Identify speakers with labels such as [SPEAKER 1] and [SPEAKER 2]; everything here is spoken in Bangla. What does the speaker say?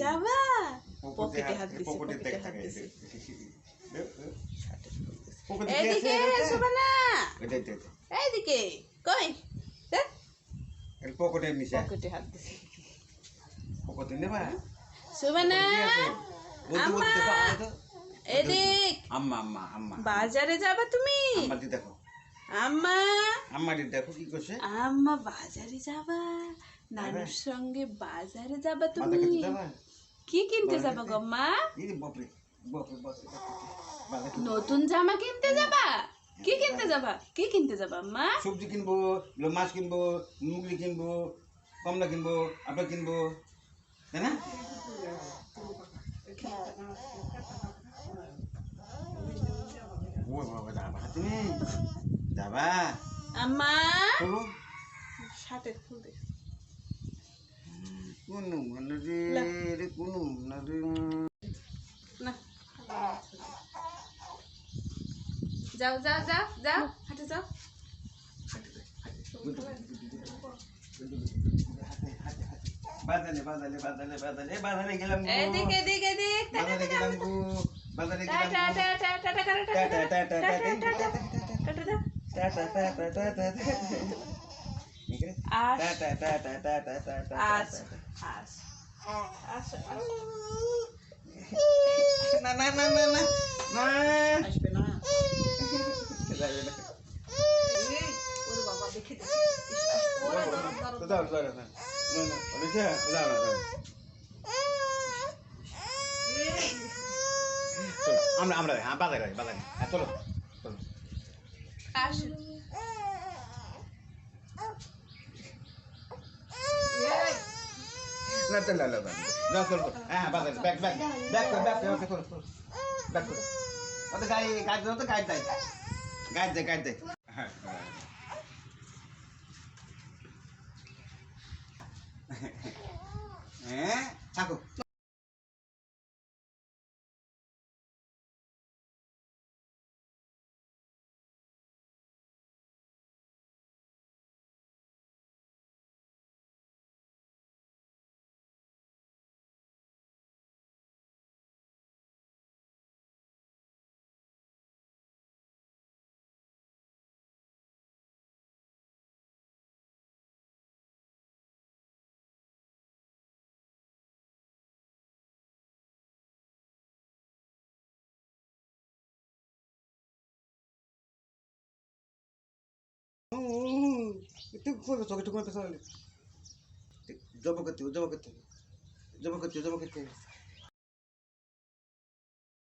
[SPEAKER 1] যাবা পকেটে হাত দিছে, পকেটে হাত দিছে। এদিকে শোভানা, এইদিকে কই
[SPEAKER 2] পকেটের নিচে
[SPEAKER 1] পকেটে হাত দিছে।
[SPEAKER 2] পকেটে নেবা
[SPEAKER 1] শোভানা, আম্মা এদিক,
[SPEAKER 2] আম্মা আম্মা আম্মা
[SPEAKER 1] বাজারে যাবা তুমি?
[SPEAKER 2] আম্মা দি দেখো,
[SPEAKER 1] আম্মা
[SPEAKER 2] আম্মা দি দেখো কি করছে।
[SPEAKER 1] আম্মা বাজারে যাবা, নানুর সঙ্গে বাজারে যাবা
[SPEAKER 2] বাজার
[SPEAKER 1] তুমি?
[SPEAKER 2] খেতে যাবা?
[SPEAKER 1] কি কিনতে যাবা গো মা?
[SPEAKER 2] এই যে বাপরে বাপরে বাপরে বাজার খেতে
[SPEAKER 1] নতুন জামা কিনতে যাবা? কি কিনতে যাবা? কি কিনতে যাবা মা?
[SPEAKER 2] সবজি কিনবো, মাছ কিনবো, মুগলি কিনবো, কমলা কিনবো, আপেল কিনবো, তাই না? ও বাবা যাবা তুমি? যাবা?
[SPEAKER 1] আম্মা
[SPEAKER 2] চলো।
[SPEAKER 1] শার্টের ফুল দে।
[SPEAKER 2] কোনো মানে রে কোনো না রে।
[SPEAKER 1] না যাও যাও যাও যাও, হাঁটে যাও।
[SPEAKER 2] বাজারে বাজারে বাজারে বাজারে বাজারে গেলাম গো।
[SPEAKER 1] এদিক এদিক এদিক,
[SPEAKER 2] বাজারে গেলাম গো। বাজারে গেলাম
[SPEAKER 1] টাটা
[SPEAKER 2] গো।
[SPEAKER 1] টাটা টাটা টাটা
[SPEAKER 2] টাটা টাটা
[SPEAKER 1] টাটা
[SPEAKER 2] টাটা
[SPEAKER 1] টাটা দাও।
[SPEAKER 2] টাটা টাটা টাটা টাটা।
[SPEAKER 1] আস
[SPEAKER 2] টাটা টাটা টাটা টাটা।
[SPEAKER 1] আস আস আস।
[SPEAKER 2] না না না না না না
[SPEAKER 1] আসবে না।
[SPEAKER 2] যাবে না।
[SPEAKER 1] ওরে বাবা দেখে দেখে
[SPEAKER 2] দাও দাও দাও না না ওটা দাও দাও দাও। চলো আমরা আমরা বাজারে বাজারে চলো চলো।
[SPEAKER 1] আস
[SPEAKER 2] না চলো চলো যাও চলো। হ্যাঁ বাজারে ব্যাগ ব্যাগ ব্যাগ করে ব্যাগ করে চলো চলো ব্যাগ করে। ওটা গাড়ি গাড়ি দাও তো গাড়ি দেয় গাড়ি দেয় গাড়ি দেয়। হ্যাঁ হ্যাঁ থাকো। Itu kau jawab kerja.